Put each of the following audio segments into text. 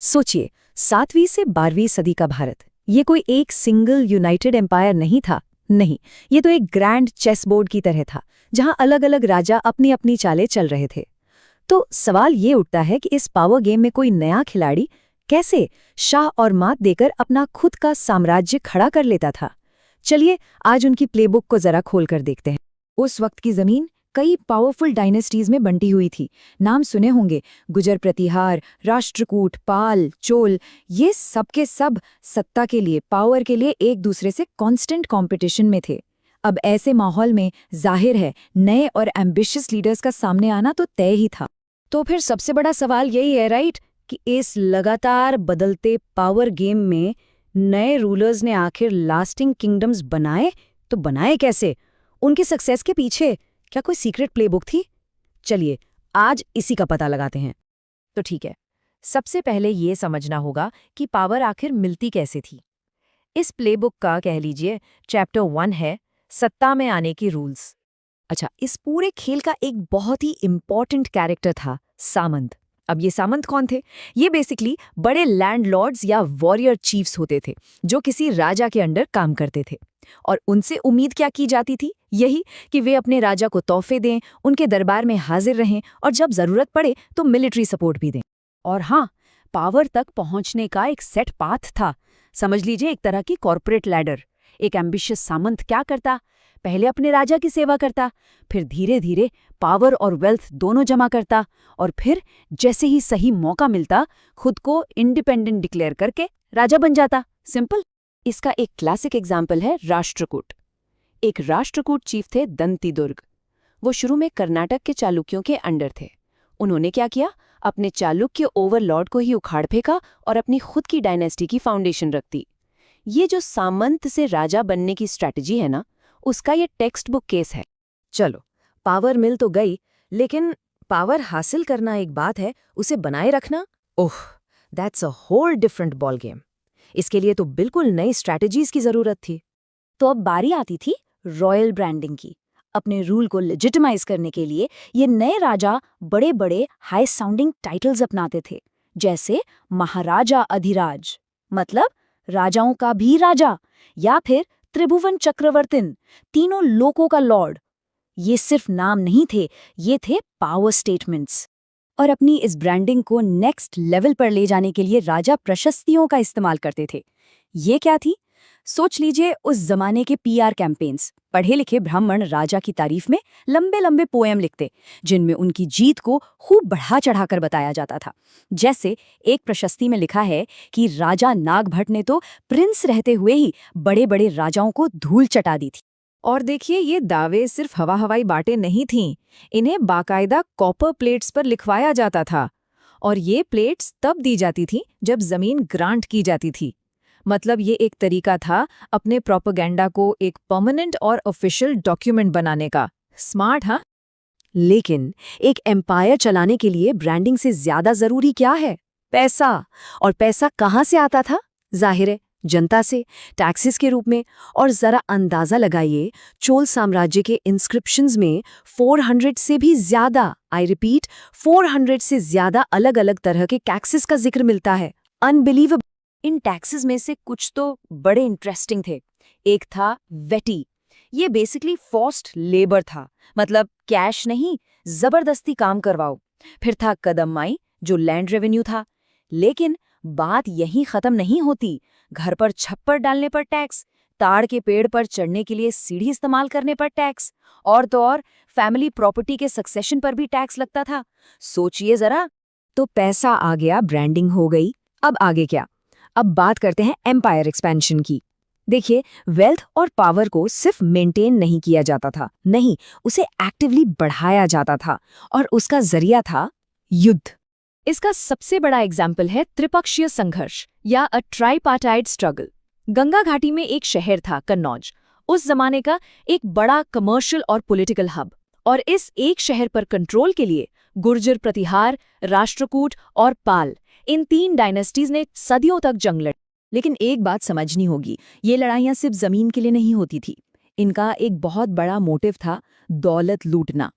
सोचिए, 7वीं से 12वीं सदी का भारत, ये कोई एक सिंगल यूनाइटेड एम्पायर नहीं था। नहीं, ये तो एक ग्रैंड चेस बोर्ड की तरह था, जहां अलग अलग राजा अपनी अपनी चालें चल रहे थे। तो सवाल ये उठता है कि इस पावर गेम में कोई नया खिलाड़ी कैसे शाह और मात देकर अपना खुद का साम्राज्य खड़ा कर लेता था। चलिए आज उनकी प्लेबुक को जरा खोलकर देखते हैं। उस वक्त की जमीन कई पावरफुल डायनेस्टीज में बंटी हुई थी। नाम सुने होंगे, गुजर प्रतिहार, राष्ट्रकूट, पाल, चोल। ये सब के सब सत्ता के लिए, पावर के लिए एक दूसरे से कांस्टेंट कंपटीशन में थे। अब ऐसे माहौल में जाहिर है नए और एम्बिशियस लीडर्स का सामने आना तो तय ही था। तो फिर सबसे बड़ा सवाल यही है, राइट, कि इस लगातार बदलते पावर गेम में नए रूलर्स ने आखिर लास्टिंग किंगडम्स बनाए तो बनाए कैसे? उनकी सक्सेस के पीछे क्या कोई सीक्रेट प्लेबुक थी? चलिए आज इसी का पता लगाते हैं। तो ठीक है, सबसे पहले ये समझना होगा कि पावर आखिर मिलती कैसे थी। इस प्लेबुक का कह लीजिए चैप्टर 1 है सत्ता में आने की रूल्स। अच्छा, इस पूरे खेल का एक बहुत ही इंपॉर्टेंट कैरेक्टर था सामंत। अब ये सामंत कौन थे? ये बेसिकली बड़े लैंडलॉर्ड्स या वॉरियर चीफ्स होते थे, जो किसी राजा के अंडर काम करते थे। और उनसे उम्मीद क्या की जाती थी? यही कि वे अपने राजा को तोहफे दें, उनके दरबार में हाजिर रहें और जब जरूरत पड़े तो मिलिट्री सपोर्ट भी दें। और हाँ, पावर तक पहुंचने का एक सेट पाथ था। समझ लीजिए एक तरह की कॉर्पोरेट लैडर। एक एम्बिशियस सामंत क्या करता? पहले अपने राजा की सेवा करता, फिर धीरे धीरे पावर और वेल्थ दोनों जमा करता, और फिर जैसे ही सही मौका मिलता खुद को इंडिपेंडेंट डिक्लेयर करके राजा बन जाता। सिंपल। इसका एक क्लासिक एग्जाम्पल है राष्ट्रकूट। एक राष्ट्रकूट चीफ थे दंतिदुर्ग। वो शुरू में कर्नाटक के चालुक्यों के अंडर थे। उन्होंने क्या किया? अपने चालुक्य ओवरलॉर्ड को ही उखाड़ फेंका और अपनी खुद की डायनेस्टी की फाउंडेशन रख दी। ये जो सामंत से राजा बनने की स्ट्रैटेजी है ना, उसका ये टेक्स्ट बुक केस है। चलो, पावर मिल तो गई, लेकिन पावर हासिल करना एक बात है, उसे बनाए रखना, oh, that's a whole different ball game. इसके लिए तो बिल्कुल नई स्ट्रैटेजीज की जरूरत थी। तो अब बारी आती थी रॉयल ब्रांडिंग की। अपने रूल को लेजिटिमाइज करने के लिए ये नए राजा बड़े बड़े हाई साउंडिंग टाइटल्स अपनाते थे, जैसे महाराजा अधिराज, मतलब राजाओं का भी राजा, या फिर त्रिभुवन चक्रवर्तिन, तीनों लोकों का लॉर्ड। ये सिर्फ नाम नहीं थे, ये थे पावर स्टेटमेंट्स। और अपनी इस ब्रांडिंग को नेक्स्ट लेवल पर ले जाने के लिए राजा प्रशस्तियों का इस्तेमाल करते थे। ये क्या थी? सोच लीजिए उस जमाने के पीआर कैंपेन्स। पढ़े लिखे ब्राह्मण राजा की तारीफ में लंबे लंबे पोएम लिखते, जिनमें उनकी जीत को खूब बढ़ा चढ़ाकर बताया जाता था। जैसे एक प्रशस्ति में लिखा है कि राजा नागभट्ट ने तो प्रिंस रहते हुए ही बड़े बड़े राजाओं को धूल चटा दी थी। और देखिए, ये दावे सिर्फ हवा हवाई बातें नहीं थीं, इन्हें बाकायदा कॉपर प्लेट्स पर लिखवाया जाता था। और ये प्लेट्स तब दी जाती थी जब जमीन ग्रांट की जाती थी। मतलब ये एक तरीका था अपने प्रोपेगेंडा को एक परमानेंट और ऑफिशियल डॉक्यूमेंट बनाने का। स्मार्ट, हाँ? लेकिन एक एम्पायर चलाने के लिए ब्रांडिंग से ज्यादा जरूरी क्या है? पैसा। और पैसा कहाँ से आता था? जाहिर है जनता से, टैक्सेस के रूप में। और जरा अंदाजा लगाइए, चोल साम्राज्य के इंस्क्रिप्शंस में 400 से भी ज्यादा, आई रिपीट 400 से ज्यादा अलग अलग तरह के टैक्सेस का जिक्र मिलता है। अनबिलीवेबल। इन टैक्सेस में से कुछ तो बड़े इंटरेस्टिंग थे। एक था वेटी। ये बेसिकली फोर्स्ड लेबर था, मतलब कैश नहीं, जबरदस्ती काम करवाओ। फिर था कदमाई, जो लैंड रेवेन्यू था। लेकिन बात यहीं खत्म नहीं होती। घर पर छप्पर डालने पर टैक्स, ताड़ के पेड़ पर चढ़ने के लिए सीढ़ी इस्तेमाल करने पर टैक्स, और तो और फैमिली प्रॉपर्टी के सक्सेशन पर भी टैक्स लगता था। सोचिए जरा। तो पैसा आ गया, ब्रांडिंग हो गई। अब आगे क्या? अब बात करते हैं एम्पायर एक्सपेंशन की। देखिए, वेल्थ और पावर को सिर्फ मेंटेन नहीं किया जाता था, नहीं, उसे एक्टिवली बढ़ाया जाता था। और उसका जरिया था युद्ध। इसका सबसे बड़ा एग्जाम्पल है त्रिपक्षीय संघर्ष या अ ट्राइपार्टाइट स्ट्रगल। गंगा घाटी में एक शहर था कन्नौज, उस जमाने का एक बड़ा कमर्शियल और पॉलिटिकल हब। और इस एक शहर पर कंट्रोल के लिए गुर्जर प्रतिहार, राष्ट्रकूट और पाल, इन 3 डायनेस्टीज ने सदियों तक जंग लड़ी। लेकिन एक बात समझनी होगी, ये लड़ाइयां सिर्फ जमीन के लिए नहीं होती थी। इनका एक बहुत बड़ा मोटिव था दौलत लूटना।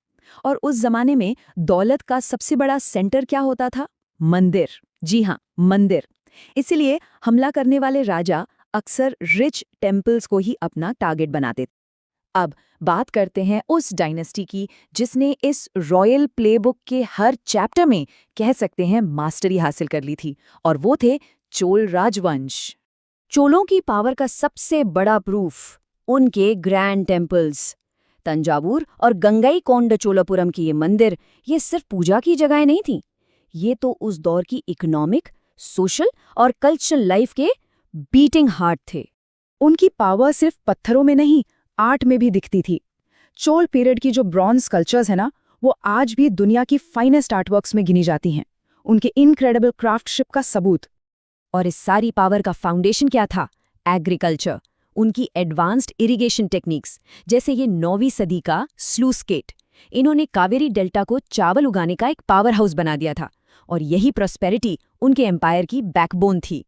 और उस जमाने में दौलत का सबसे बड़ा सेंटर क्या होता था? मंदिर। जी हाँ, मंदिर। इसीलिए हमला करने वाले राजा अक्सर रिच टेम्पल्स को ही अपना टारगेट बनाते थे। अब बात करते हैं उस डायनेस्टी की जिसने इस रॉयल प्लेबुक के हर चैप्टर में कह सकते हैं मास्टरी हासिल कर ली थी, और वो थे चोल राजवंश। चोलों की पावर का सबसे बड़ा प्रूफ उनके ग्रैंड टेम्पल्स। तंजावुर और गंगईकोंडचोलापुरम की ये मंदिर ये सिर्फ पूजा की जगहें नहीं थी, ये तो उस दौर की इकोनॉमिक, सोशल और कल्चरल लाइफ के बीटिंग हार्ट थे। उनकी पावर सिर्फ पत्थरों में नहीं, आर्ट में भी दिखती थी। चोल पीरियड की जो ब्रॉन्ज स्कल्पचर्स है ना, वो आज भी दुनिया की फाइनेस्ट आर्टवर्क्स में गिनी जाती हैं। उनके इनक्रेडिबल क्राफ्टशिप का सबूत। और इस सारी पावर का फाउंडेशन क्या था? एग्रीकल्चर। उनकी एडवांस्ड इरिगेशन टेक्निक्स, जैसे ये 9वीं सदी का स्लूस गेट। इन्होंने कावेरी डेल्टा को चावल उगाने का एक पावर हाउस बना दिया था, और यही प्रॉस्पेरिटी उनके एम्पायर की बैकबोन थी।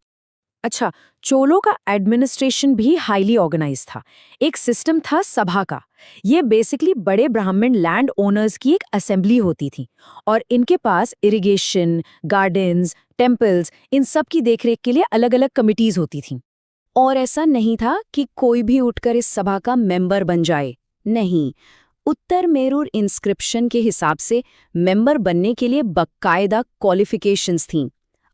अच्छा, चोलों का एडमिनिस्ट्रेशन भी हाईली ऑर्गेनाइज था। एक सिस्टम था सभा का। ये बेसिकली बड़े ब्राह्मण लैंड ओनर्स की एक असेंबली होती थी, और इनके पास इरिगेशन, गार्डन्स, टेम्पल्स, इन सब की देखरेख के लिए अलग अलग कमिटीज होती थीं। और ऐसा नहीं था कि कोई भी उठकर इस सभा का मेंबर बन जाए। नहीं, उत्तर मेरूर इंस्क्रिप्शन के हिसाब से मेंबर बनने के लिए बाकायदा क्वालिफिकेशंस थीं।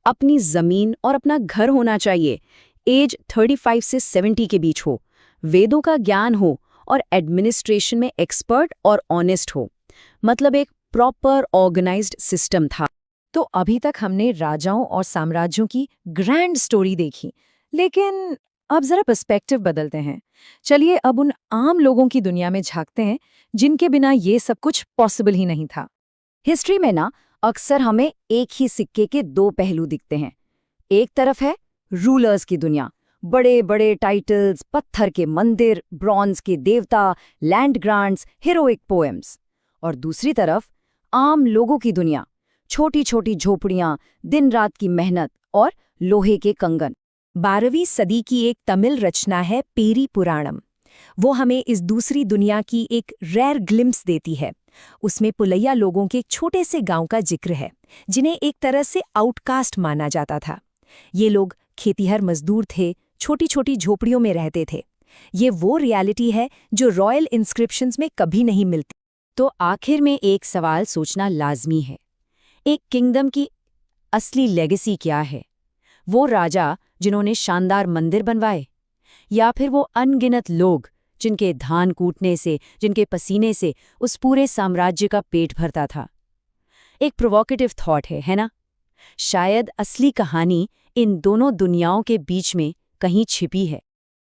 अपनी जमीन और अपना घर होना चाहिए, एज 35 से 70 के बीच हो, वेदों का ज्ञान हो, और एडमिनिस्ट्रेशन में एक्सपर्ट और ऑनेस्ट हो। मतलब एक प्रॉपर ऑर्गेनाइज्ड सिस्टम था। तो अभी तक हमने राजाओं और साम्राज्यों की ग्रैंड स्टोरी देखी, लेकिन अब जरा पर्सपेक्टिव बदलते हैं। चलिए अब उन आम लोगों की दुनिया में झांकते हैं जिनके बिना ये सब कुछ पॉसिबल ही नहीं था। हिस्ट्री में ना अक्सर हमें एक ही सिक्के के दो पहलू दिखते हैं। एक तरफ है रूलर्स की दुनिया, बड़े बड़े टाइटल्स, पत्थर के मंदिर, ब्रॉन्ज के देवता, लैंड ग्रांट्स, हीरोइक पोएम्स। और दूसरी तरफ आम लोगों की दुनिया, छोटी छोटी झोपड़ियां, दिन रात की मेहनत और लोहे के कंगन। 12वीं सदी की एक तमिल रचना है पेरी पुराणम। वो हमें इस दूसरी दुनिया की एक रेयर ग्लिम्स देती है। उसमें पुलैया लोगों के एक छोटे से गांव का जिक्र है, जिन्हें एक तरह से आउटकास्ट माना जाता था। ये लोग खेतीहर मजदूर थे, छोटी छोटी झोपड़ियों में रहते थे। ये वो रियलिटी है जो रॉयल इंस्क्रिप्शंस में कभी नहीं मिलती। तो आखिर में एक सवाल सोचना लाजमी है, एक किंगडम की असली लेगेसी क्या है? वो राजा जिन्होंने शानदार मंदिर बनवाए, या फिर वो अनगिनत लोग जिनके धान कूटने से, जिनके पसीने से उस पूरे साम्राज्य का पेट भरता था? एक प्रोवोकेटिव थॉट है ना? शायद असली कहानी इन दोनों दुनियाओं के बीच में कहीं छिपी है।